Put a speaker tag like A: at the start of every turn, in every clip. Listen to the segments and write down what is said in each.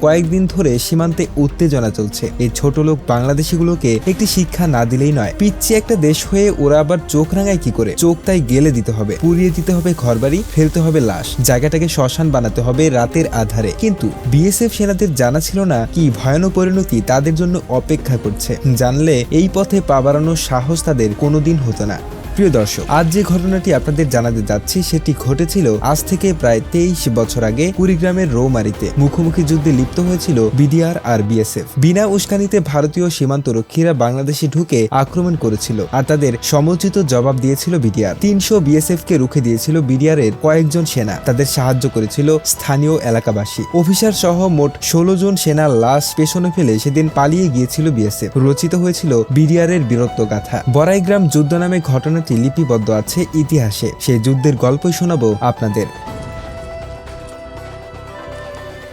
A: কয়েকদিন ধরে সীমান্তে উত্তেজনা চলছে। এই ছোট লোক বাংলাদেশিগুলোকে একটি শিক্ষা না দিলেই নয়। পিচ্ছি একটা দেশ হয়ে ওরা আবার চোখ রাঙায় কি করে? চোখ তাই গেলে দিতে হবে, পুড়িয়ে দিতে হবে ঘরবাড়ি, ফেলতে হবে লাশ, জায়গাটাকে শ্মশান বানাতে হবে রাতের আধারে। কিন্তু বিএসএফ সেনাদের জানা ছিল না কি ভয়ানক পরিণতি তাদের জন্য অপেক্ষা করছে। জানলে এই পথে পা বাড়ানোর সাহস তাদের কোনোদিন হতো না। প্রিয় দর্শক, আজ যে ঘটনাটি আপনাদের জানাতে যাচ্ছি সেটি ঘটেছিল আজ থেকে প্রায় 23 বছর আগে কুড়িগ্রামের রৌমারীতে। মুখোমুখি যুদ্ধে লিপ্ত হয়েছিল বিডিআর আর বিএসএফ। বিনা উস্কানিতে ভারতীয় সীমান্ত রক্ষীরা বাংলাদেশে ঢুকে আক্রমণ করেছিল আর তাদের সমুচিত জবাব দিয়েছিল বিডিআর। 300 বিএসএফ কে রুখে দিয়েছিল বিডিআর এর কয়েকজন সেনা। তাদের সাহায্য করেছিল স্থানীয় এলাকাবাসী। অফিসার সহ মোট 16 জন সেনার লাশ পেছনে ফেলে সেদিন পালিয়ে গিয়েছিল বিএসএফ। রচিত হয়েছিল বিডিআর এর বীরত্ব গাথা। বড়াইগ্রাম যুদ্ধ নামে ঘটনা লিপিবদ্ধ আছে ইতিহাসে। সেই যুদ্ধের গল্পই শোনাবো আপনাদের।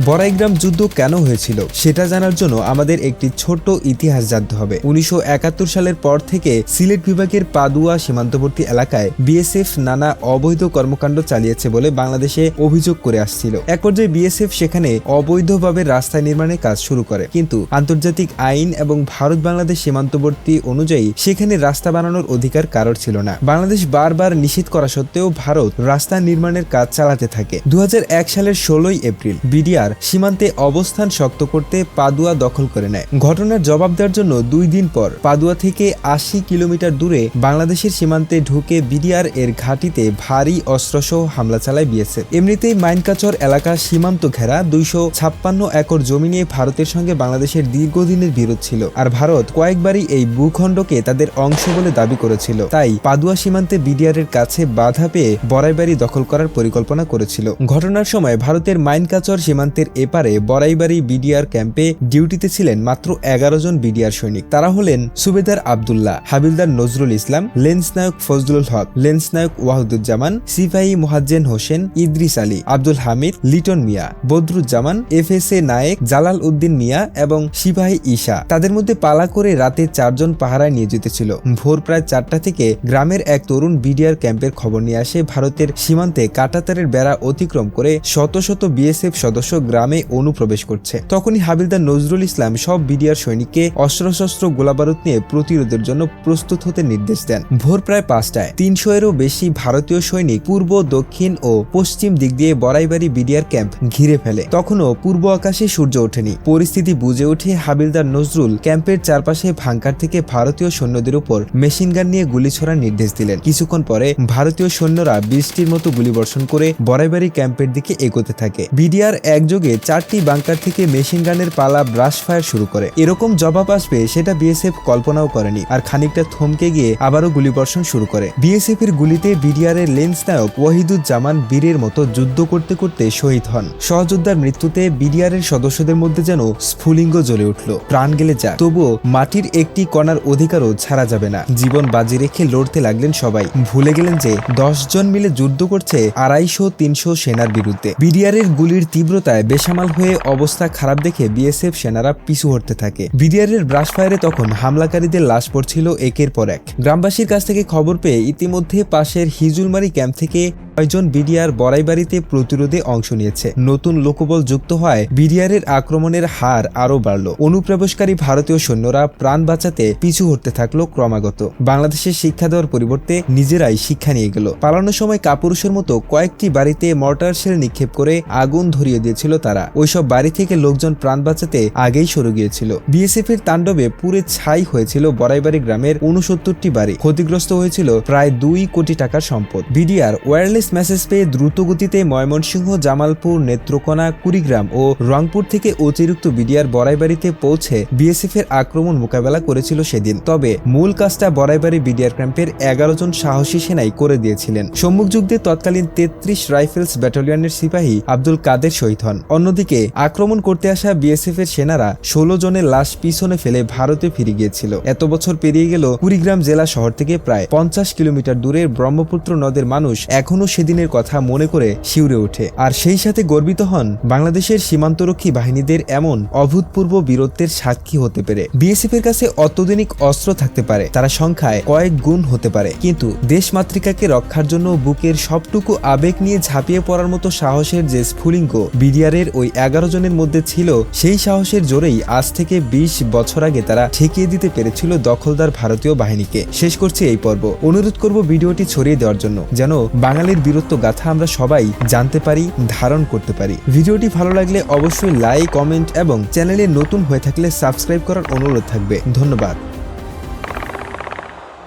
A: বড়াইগ্রাম যুদ্ধ কেন হয়েছিল সেটা জানার জন্য আমাদের একটি ছোট্ট ইতিহাস জানতে হবে। 1971 সালের পর থেকে সিলেট বিভাগের পাদুয়া সীমান্তবর্তী এলাকায় বিএসএফ নানা অবৈধ কর্মকাণ্ড চালিয়েছে বলে বাংলাদেশে অভিযোগ করে আসছিল। এক পর্যায়ে বিএসএফ সেখানে অবৈধভাবে রাস্তা নির্মাণের কাজ শুরু করে, কিন্তু আন্তর্জাতিক আইন এবং ভারত বাংলাদেশ সীমান্তবর্তী অনুযায়ী সেখানে রাস্তা বানানোর অধিকার কারোর ছিল না। বাংলাদেশ বারবার নিষেধ করা সত্ত্বেও ভারত রাস্তা নির্মাণের কাজ চালাতে থাকে। 2001 সালের 16 এপ্রিল বিডিআর সীমান্তে অবস্থান শক্ত করতে পাদুয়া দখল করে নেয়। ঘটনার জবাব দেওয়ার জন্য 2 দিন পর পাদুয়া থেকে 80 কিলোমিটার দূরে বাংলাদেশের সীমান্তে ঢুকে বিডিআর এর ঘাঁটিতে ভারী অস্ত্রসহ হামলা চালায় বিএসএফ। এমনিতেই মাইনকাচর এলাকা সীমান্ত ঘেরা 256 একর জমি নিয়ে ভারতের সঙ্গে বাংলাদেশের দীর্ঘদিনের বিরোধ ছিল, আর ভারত কয়েকবারই এই ভূখণ্ডকে তাদের অংশ বলে দাবি করেছিল। তাই পাদুয়া সীমান্তে বিডিআর এর কাছে বাধা পেয়ে বড়াইবাড়ি দখল করার পরিকল্পনা করেছিল। ঘটনার সময় ভারতের মাইনকাচর সীমান্তের এপারে বড়াইবাড়ি বিডিআর ক্যাম্পে ডিউটিতে ছিলেন মাত্র 11 জন বিডিআর সৈনিক। তারা হলেন সুবেদার আব্দুল্লাহ, হাবিলদার নজরুল ইসলাম, লেন্স নায়ক ফজলুল হক, লেন্স নায়ক ওয়াহিদুজ্জামান, সিপাহী মোহাজ্জেন হোসেন, ইদ্রিস আলী, আব্দুল হামিদ, লিটন মিয়া, বদরুজ্জামান, এফএসএ নায়েক, জালাল উদ্দিন মিয়া এবং সিপাহী ঈশা। তাদের মধ্যে পালা করে রাতে 4 জন পাহারায় নিয়োজিত ছিল। ভোর প্রায় 4টা থেকে গ্রামের এক তরুণ বিডিআর ক্যাম্পের খবর নিয়ে আসে ভারতের সীমান্তে কাঁটাতারের বেড়া অতিক্রম করে শত শত বিএসএফ সদস্য গ্রামে অনুপ্রবেশ করছে। তখনই হাবিলদার নজরুল ইসলাম সব বিডিআর সৈনিককে অস্ত্রশস্ত্র গোলাবারুদ নিয়ে প্রতিরোধের জন্য প্রস্তুত হতে নির্দেশ দেন। ভোর প্রায় 5টায় 300 এরও বেশি ভারতীয় সৈনিক পূর্ব, দক্ষিণ ও পশ্চিম দিক দিয়ে বড়াইবাড়ি বিডিআর ক্যাম্প ঘিরে ফেলে। তখনও পূর্ব আকাশে সূর্য ওঠেনি। পরিস্থিতি বুঝে উঠে হাবিলদার নজরুল ক্যাম্পের চারপাশে ভাঙ্কার থেকে ভারতীয় সৈন্যদের উপর মেশিনগান নিয়ে গুলি ছোড়ার নির্দেশ দিলেন। কিছুক্ষণ পরে ভারতীয় সৈন্যরা বৃষ্টির মতো গুলিবর্ষণ করে বড়াইবাড়ি ক্যাম্পের দিকে এগোতে থাকে। বিডিআর একযোগে 4টি বাংকার থেকে মেশিন গানের পালা ব্রাশ ফায়ার শুরু করে। এরকম জবাব আসবে সেটা বিএসএফ কল্পনাও করেনি, আর খানিকটা থমকে গিয়ে আবারও গুলিবর্ষণ শুরু করে। বিএসএফ এর গুলিতে বিডিআর এর লেন্স নায়ক ওয়াহিদুজ্জামান বীরের মতো যুদ্ধ করতে করতে শহীদ হন। সহযোদ্ধার মৃত্যুতে বিডিআর এর সদস্যদের মধ্যে যেন স্ফুলিঙ্গ জ্বলে উঠল। প্রাণ গেলে যায়, তবুও মাটির একটি কণার অধিকারও ছাড়া যাবে না। জীবন বাজি রেখে লড়তে লাগলেন সবাই। ভুলে গেলেন যে 10 জন মিলে যুদ্ধ করছে 250-300 সেনার বিরুদ্ধে। বিডিআর এর গুলির তীব্রতায় বেসামাল হয়ে অবস্থা খারাপ দেখে বিএসএফ সেনারা পিছু হটতে থাকে। বিডিআর এর ব্রাশ ফায়ারে তখন হামলাকারীদের লাশ পড়ছিল একের পর এক। গ্রামবাসীর কাছ থেকে খবর পেয়ে ইতিমধ্যে পাশের হিজুলমারি ক্যাম্প থেকে 6 জন বিডিআর বড়াইবাড়িতে প্রতিরোধে অংশ নিয়েছে। নতুন লোকবল যুক্ত হয় বিডিআর এর আক্রমণের হার আরো বাড়ল। অনুপ্রবেশকারী ভারতীয় সৈন্যরা প্রাণ বাঁচাতে পিছু হটতে থাকলো ক্রমাগত। বাংলাদেশের শিক্ষা দেওয়ার পরিবর্তে নিজেরাই শিক্ষা নিয়ে গেল। পালানোর সময় কাপুরুষের মতো কয়েকটি বাড়িতে মর্টার শেল নিক্ষেপ করে আগুন ধরিয়ে দিয়েছিল তারা। ওইসব বাড়ি থেকে লোকজন প্রাণ বাঁচাতে আগেই সরে গিয়েছিল। বিএসএফ এর তাণ্ডবে পুরে ছাই হয়েছিল বড়াইবাড়ি গ্রামের 69টি বাড়ি। ক্ষতিগ্রস্ত হয়েছিল প্রায় 2 কোটি টাকার সম্পদ। বিডিআর ওয়্যারলেস মেসেজ পেয়ে দ্রুত গতিতে ময়মনসিংহ, জামালপুর, নেত্রকোনা, কুড়িগ্রাম ও রংপুর থেকে অতিরিক্ত বিডিআর বড়াইবাড়িতে পৌঁছে বিএসএফ এর আক্রমণ মোকাবেলা করেছিল সেদিন। তবে মূল কাজটা বড়াইবাড়ি বিডিআর ক্যাম্পের 11 জন সাহসী সেনাই করে দিয়েছিলেন। সম্মুখ যুদ্ধে তৎকালীন 33 রাইফেলস ব্যাটালিয়নের সিপাহী আব্দুল কাদের শহীদ হন। অন্যদিকে আক্রমণ করতে আসা বিএসএফ এর সেনারা 16 জনের লাশ পিছনে ফেলে ভারতে ফিরে গিয়েছিল। এত বছর পেরিয়ে গেল, কুড়িগ্রাম জেলা শহর থেকে প্রায় 50 কিলোমিটার দূরের ব্রহ্মপুত্র নদের মানুষ এখনো সেদিনের কথা মনে করে শিউরে ওঠে, আর সেই সাথে গর্বিত হন বাংলাদেশের সীমান্তরক্ষী বাহিনীদের এমন অভূতপূর্ব বীরত্বের সাক্ষী হতে পেরে। বিএসএফ এর কাছে অত্যাধুনিক অস্ত্র থাকতে পারে, তারা সংখ্যায় কয়েক গুণ হতে পারে, কিন্তু দেশমাতৃকাকে রক্ষার জন্য বুকের সবটুকু আবেগ নিয়ে ঝাঁপিয়ে পড়ার মতো সাহসের যে স্ফুলিঙ্গ বিডিআর বিহারের ওই 11 জনের মধ্যে ছিল। সেই সাহসের জোরেই আজ থেকে 20 বছর আগে তারা ঠেকিয়ে দিতে পেরেছিল দখলদার ভারতীয় বাহিনীকে। শেষ করছি এই পর্ব। অনুরোধ করব ভিডিওটি ছড়িয়ে দেওয়ার জন্য, যেন বাঙালির বীরত্ব গাথা আমরা সবাই জানতে পারি, ধারণ করতে পারি। ভিডিওটি ভালো লাগলে অবশ্যই লাইক, কমেন্ট এবং চ্যানেলে নতুন হয়ে থাকলে সাবস্ক্রাইব করার অনুরোধ থাকবে। ধন্যবাদ।